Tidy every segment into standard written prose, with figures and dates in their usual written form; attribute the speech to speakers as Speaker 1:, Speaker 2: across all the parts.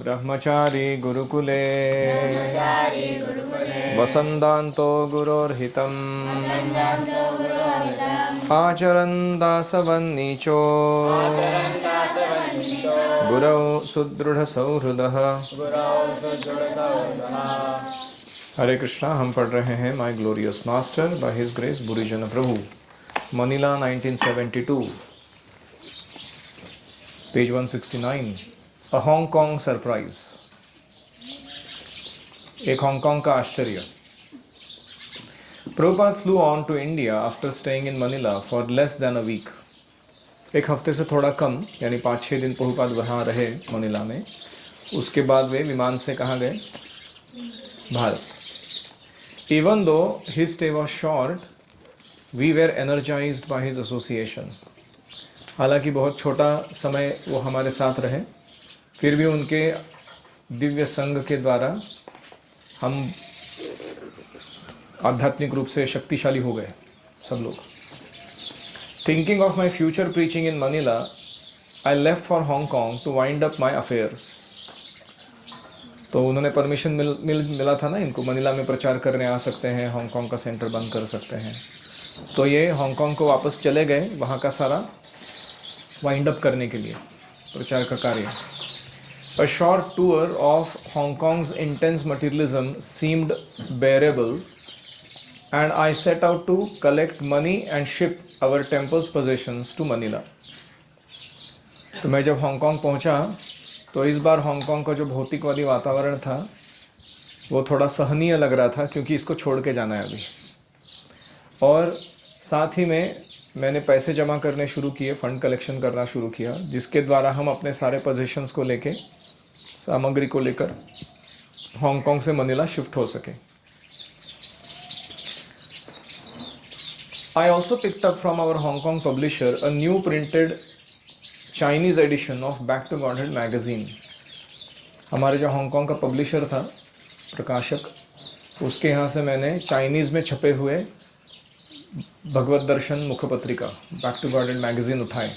Speaker 1: ब्रह्मचारी गुरुकुले वसन्तान्तो गुरोर्हितम् आचरन् दासवन्नीचो गुरौ सुदृढ़सौहृदः। हरे कृष्णा। हम पढ़ रहे हैं my glorious master by his grace Bhurijan Prabhu, Manila 1972, page 169। A Hong Kong surprise. एक हांगकांग का आश्चर्य। Prabhupada flew on to India after staying in Manila for less than a week. एक हफ्ते से थोड़ा कम यानी 5-6 दिन प्रभुपाद वहाँ रहे मनीला में। उसके बाद वे विमान से कहाँ गए? Bharat. Even though his stay was short, we were energized by his association. हालांकि बहुत छोटा समय वो हमारे साथ रहे, फिर भी उनके दिव्य संग के द्वारा हम आध्यात्मिक रूप से शक्तिशाली हो गए सब लोग। Thinking of my future preaching in Manila, I left for Hong Kong to wind up my affairs. तो उन्होंने परमिशन मिला था ना इनको, मनीला में प्रचार करने आ सकते हैं, हांगकांग का सेंटर बंद कर सकते हैं। तो ये हांगकांग को वापस चले गए वहाँ का सारा वाइंड अप करने के लिए, प्रचार का कार्य। A short tour of Hong Kong's intense materialism seemed bearable, and I set out to collect money and ship our temple's possessions to Manila. तो मैं जब हांगकांग पहुँचा तो इस बार हांगकांग का जो भौतिकवादी वातावरण था वो थोड़ा सहनीय लग रहा था, क्योंकि इसको छोड़ के जाना है अभी। और साथ ही में मैंने पैसे जमा करने शुरू किए, फंड कलेक्शन करना शुरू किया, जिसके द्वारा हम अपने सारे पोजीशंस को लेके, सामग्री को लेकर हांगकांग से मनीला शिफ्ट हो सके। I also picked up from our Hong Kong publisher a new printed Chinese edition of Back to Godhead magazine. हमारे जो हांगकांग का पब्लिशर था, प्रकाशक, उसके यहाँ से मैंने चाइनीज़ में छपे हुए भगवत दर्शन मुखपत्रिका बैक टू गॉडेड मैगजीन उठाए।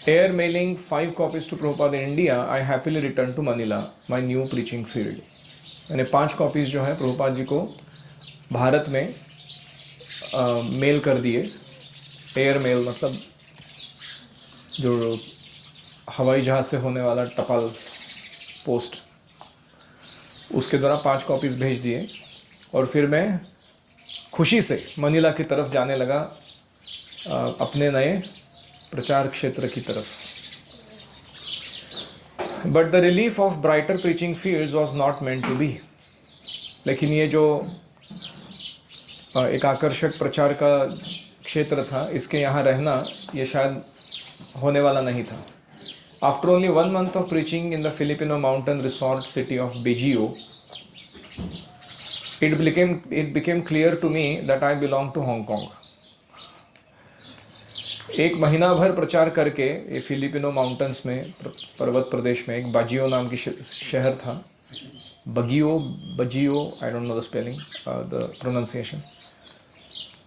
Speaker 1: Air mailing 5 copies to Prabhupada in India, I happily return to Manila, my new preaching field. मैंने 5 कॉपीज़ जो है प्रभुपाद जी को भारत में मेल कर दिए। एयर मेल मतलब जो हवाई जहाज़ से होने वाला टपाल पोस्ट, उसके द्वारा 5 कॉपीज़ भेज दिए। और फिर मैं खुशी से मनीला की तरफ जाने लगा, अपने नए प्रचार क्षेत्र की तरफ। But the relief of brighter preaching fields was not meant to be. लेकिन ये जो एक आकर्षक प्रचार का क्षेत्र था, इसके यहाँ रहना ये शायद होने वाला नहीं था। After only 1 month of preaching in the Filipino mountain resort city of Baguio, it became clear to me that I belong to Hong Kong. एक महीना भर प्रचार करके ये फिलिपिनो माउंटेन्स में, पर्वत प्रदेश में, एक बाजियो नाम की शहर था। Baguio, I don't know the spelling, the pronunciation.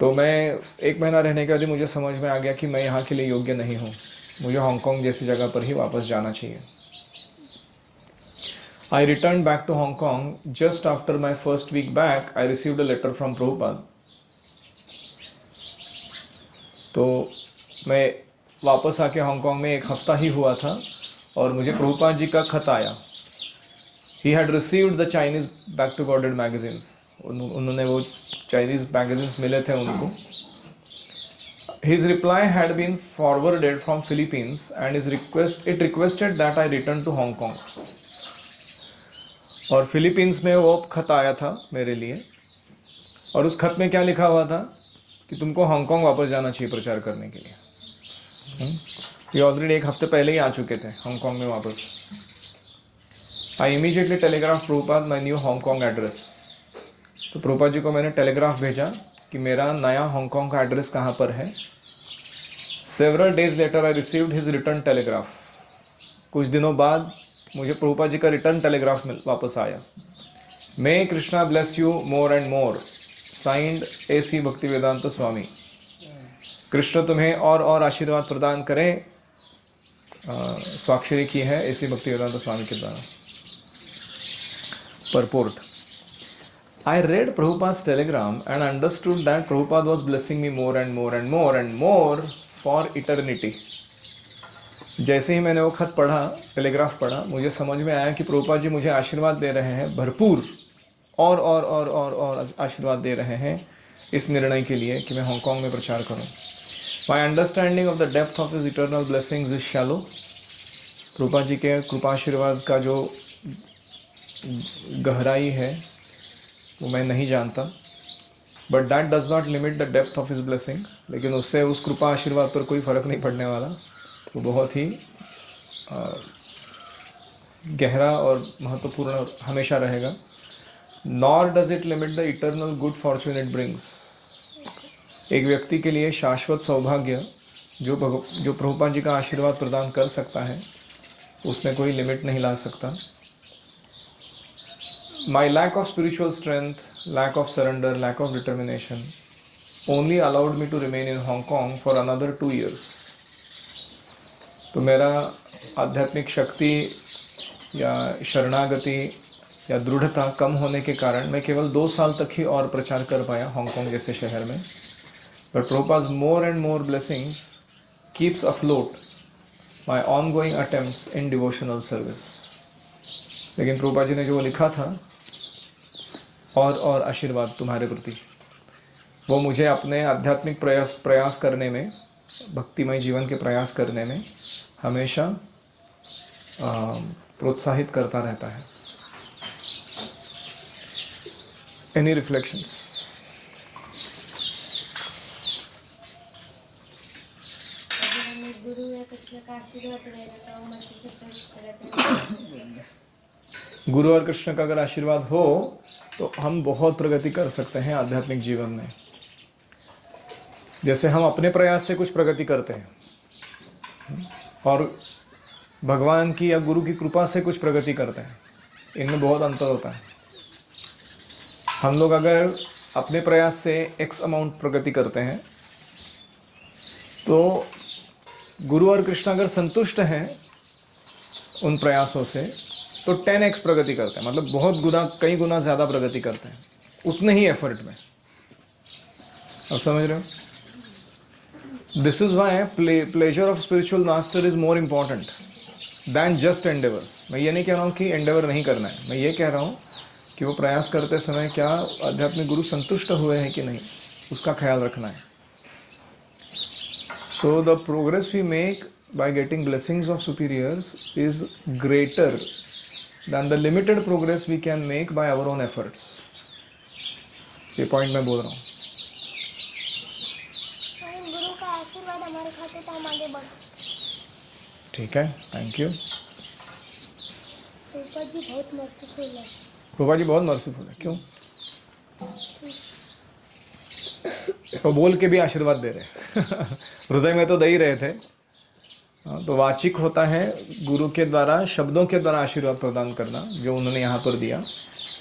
Speaker 1: तो मैं एक महीना रहने के बाद मुझे समझ में आ गया कि मैं यहाँ के लिए योग्य नहीं हूँ, मुझे हांगकांग जैसी जगह पर ही वापस जाना चाहिए। I returned back to Hong Kong. Just after my first week back, I received a letter from Prabhupada. तो मैं वापस आके हांगकांग में एक हफ्ता ही हुआ था और मुझे प्रभुपाद जी का खत आया। He had received the Chinese Back to Godhead magazines. उन्होंने वो चाइनीज़ मैगजीन्स मिले थे उनको। His reply had been forwarded from Philippines and it requested that I return to Hong Kong. और फिलीपींस में वो खत आया था मेरे लिए, और उस खत में क्या लिखा हुआ था कि तुमको हांगकांग वापस जाना चाहिए प्रचार करने के लिए। ये ऑलरेडी एक हफ्ते पहले ही आ चुके थे हांगकांग में वापस। I immediately telegraph Prabhupada my new Hong Kong address. तो प्रभुपाद जी को मैंने टेलीग्राफ भेजा कि मेरा नया हांगकांग का एड्रेस कहाँ पर है। Several days later I received his return telegraph. कुछ दिनों बाद मुझे प्रभुपाद जी का रिटर्न टेलीग्राफ वापस आया। May Krishna bless you more and more. Signed A.C. Bhaktivedanta स्वामी। कृष्ण तुम्हें और आशीर्वाद प्रदान करें, स्वाक्षरी की है ऐसी भक्तिवेदांत स्वामी के द्वारा। Purport. I read Prabhupada's telegram and understood that Prabhupada was blessing me more and more and more and more for eternity. जैसे ही मैंने वो खत पढ़ा, टेलीग्राफ पढ़ा, मुझे समझ में आया कि प्रभुपाद जी मुझे आशीर्वाद दे रहे हैं भरपूर, और आशीर्वाद दे रहे हैं इस निर्णय के लिए कि मैं हांगकांग में प्रचार करूं। My understanding of the depth of his eternal blessings is shallow. Prabhupada ji के कृपाशीर्वाद का जो गहराई है वो मैं नहीं जानता, but that does not limit the depth of his blessing. लेकिन उससे उस कृपा आशीर्वाद पर कोई फ़र्क नहीं पड़ने वाला, वो बहुत ही गहरा और महत्वपूर्ण हमेशा रहेगा। Nor does it limit the eternal good Fortune it brings. एक व्यक्ति के लिए शाश्वत सौभाग्य जो प्रभुपाद जी का आशीर्वाद प्रदान कर सकता है, उसमें कोई लिमिट नहीं ला सकता। My lack of spiritual strength, lack of surrender, lack of determination only allowed me to remain in Hong Kong for another 2 years. तो मेरा आध्यात्मिक शक्ति या शरणागति या दृढ़ता कम होने के कारण मैं केवल 2 साल तक ही और प्रचार कर पाया हांगकांग जैसे शहर में। But Prabhupada's more and more blessings keeps afloat my ongoing attempts in devotional service. लेकिन प्रभुपाद जी ने जो लिखा था, और आशीर्वाद तुम्हारे प्रति, वो मुझे अपने आध्यात्मिक प्रयास करने में, भक्तिमय जीवन के प्रयास करने में हमेशा प्रोत्साहित करता रहता है। Any reflections? गुरु और कृष्ण का अगर आशीर्वाद हो तो हम बहुत प्रगति कर सकते हैं आध्यात्मिक जीवन में। जैसे हम अपने प्रयास से कुछ प्रगति करते हैं और भगवान की या गुरु की कृपा से कुछ प्रगति करते हैं, इनमें बहुत अंतर होता है। हम लोग अगर अपने प्रयास से x अमाउंट प्रगति करते हैं तो गुरु और कृष्ण अगर संतुष्ट हैं उन प्रयासों से तो 10x प्रगति करते हैं, मतलब बहुत गुना, कई गुना ज़्यादा प्रगति करते हैं उतने ही एफर्ट में। अब समझ रहे हो? This is why pleasure of spiritual master is more important than just endeavours. मैं ये नहीं कह रहा हूँ कि एंडेवर नहीं करना है, मैं ये कह रहा हूँ कि वो प्रयास करते समय क्या आध्यात्मिक गुरु संतुष्ट हुए हैं कि नहीं, उसका ख्याल रखना है। So the progress we make by getting blessings of superiors is greater than the limited progress we can make by our own efforts. ये पॉइंट मैं बोल रहा हूँ।
Speaker 2: गुरु का आशीर्वाद हमारे साथ है तो हम आगे बढ़ सकते हैं।
Speaker 1: ठीक है, थैंक यू।
Speaker 2: प्रभुपाद जी बहुत मर्सीफुल है।
Speaker 1: प्रभुपाद जी बहुत मर्सीफुल है। क्यों? तो बोल के भी आशीर्वाद दे रहे हृदय में तो दे ही रहे थे। तो वाचिक होता है गुरु के द्वारा, शब्दों के द्वारा आशीर्वाद प्रदान करना जो उन्होंने यहाँ पर दिया।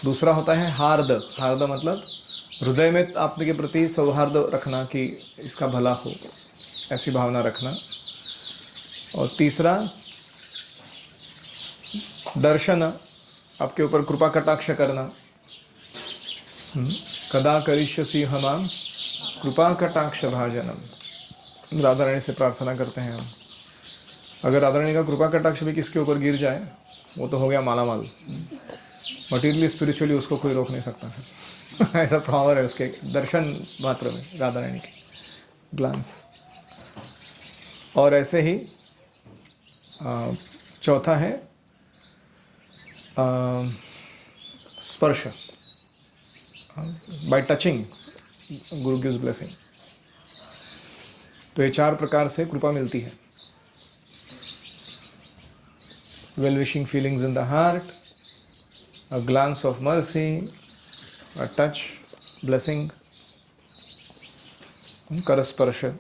Speaker 1: दूसरा होता है हार्द। हार्द मतलब हृदय में आपके प्रति सौहार्द रखना कि इसका भला हो, ऐसी भावना रखना। और तीसरा दर्शन, आपके ऊपर कृपा कटाक्ष करना। कदा करिष्यसि हमाम कृपा कटाक्ष भाजनम। राधा रानी से प्रार्थना करते हैं हम। अगर राधा रानी का कृपा कटाक्ष भी किसके ऊपर गिर जाए वो तो हो गया माला माल। मटीरियली स्पिरिचुअली उसको कोई रोक नहीं सकता ऐसा पावर है उसके दर्शन मात्र में, राधा रानी के ग्लांस। और ऐसे ही चौथा है स्पर्श, बाय टचिंग गुरु गिव्स ब्लेसिंग। तो ये 4 प्रकार से कृपा मिलती है। well-wishing feelings in the heart, a glance of mercy, a touch, blessing, karasparsha,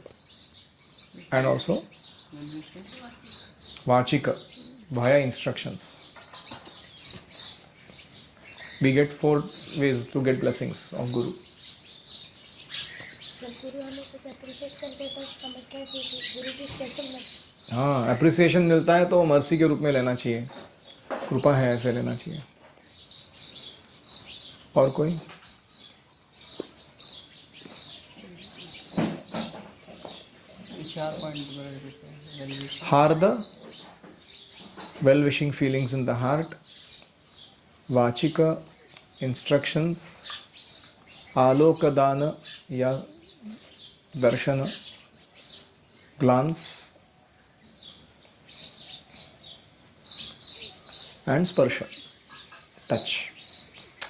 Speaker 1: and also vachika, via instructions. We get 4 ways to get blessings of Guru.
Speaker 2: जब गुरु हमें कुछ अप्रिशिएट करते तो समझना चाहिए गुरु की स्पेशल
Speaker 1: हाँ, अप्रिसिएशन मिलता है तो मर्सी के रूप में लेना चाहिए, कृपा है ऐसे लेना चाहिए। और कोई?
Speaker 3: चार पॉइंट
Speaker 1: हार the well wishing feelings in the heart, वाचिक इंस्ट्रक्शंस, आलोकदान या दर्शन, ग्लांस एंड स्पर्श, टच।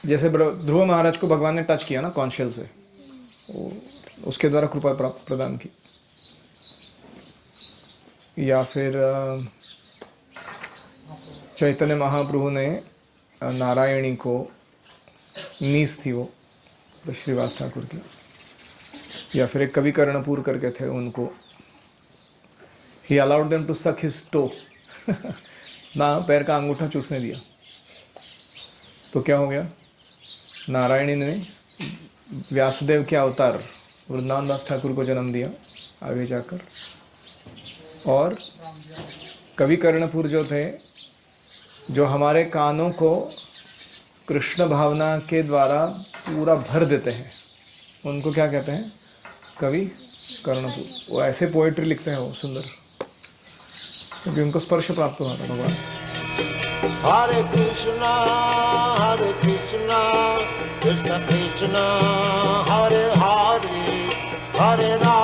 Speaker 1: जैसे ध्रुव महाराज को भगवान ने टच किया ना कॉन्शियल से, उसके द्वारा कृपा प्राप्त प्रदान की। या फिर चैतन्य महाप्रभु ने नारायणी को, नीस थी वो श्रीवास ठाकुर की, या फिर एक कवि कर्णपुर करके थे उनको, he allowed them to suck his toe, ना पैर का अंगूठा चूसने दिया। तो क्या हो गया, नारायणी ने व्यासदेव के अवतार वृंदावन दास ठाकुर को जन्म दिया आगे जाकर, और कवि कर्णपुर जो थे, जो हमारे कानों को कृष्ण भावना के द्वारा पूरा भर देते हैं, उनको क्या कहते हैं, कवि कर्णपुर। वो ऐसे पोएट्री लिखते हैं वो सुंदर, क्योंकि उनको स्पर्श प्राप्त हुआ था भगवान से।
Speaker 4: Hare Krishna, Krishna Krishna, Hare Hare, Hare Rama.